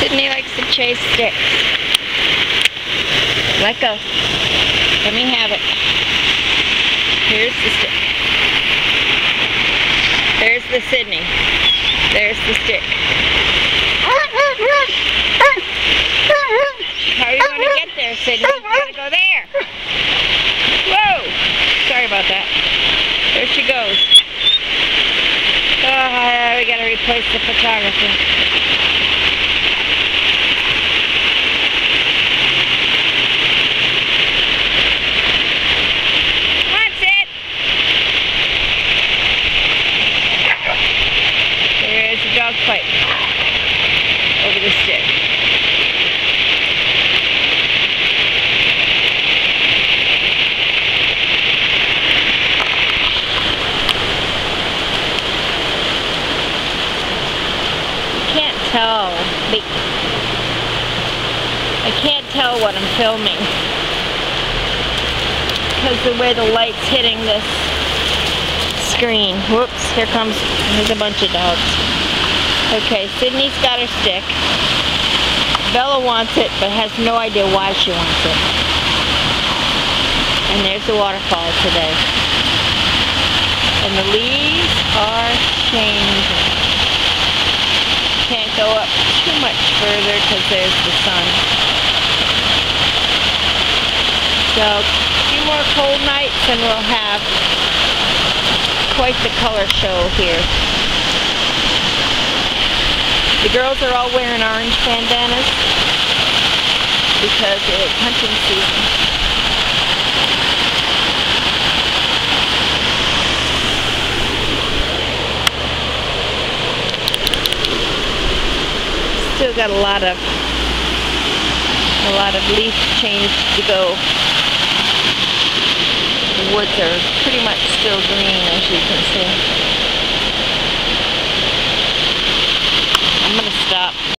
Sydney likes to chase sticks. Let go. Let me have it. Here's the stick. There's the Sydney. There's the stick. How are you going to get there, Sydney? You gotta go there. Whoa! Sorry about that. There she goes. Oh, we gotta replace the photographer. Come on, Sid! There's a dog fight over the stick. I can't tell what I'm filming because the way the light's hitting this screen. Whoops, here's a bunch of dogs. Okay, Sydney's got her stick. Bella wants it but has no idea why she wants it. And there's the waterfall today. And the leaves are changing. Can't go up too much further because there's the sun. So a few more cold nights and we'll have quite the color show here. The girls are all wearing orange bandanas because it's hunting season. Still got a lot of leaf change to go. The woods are pretty much still green, as you can see.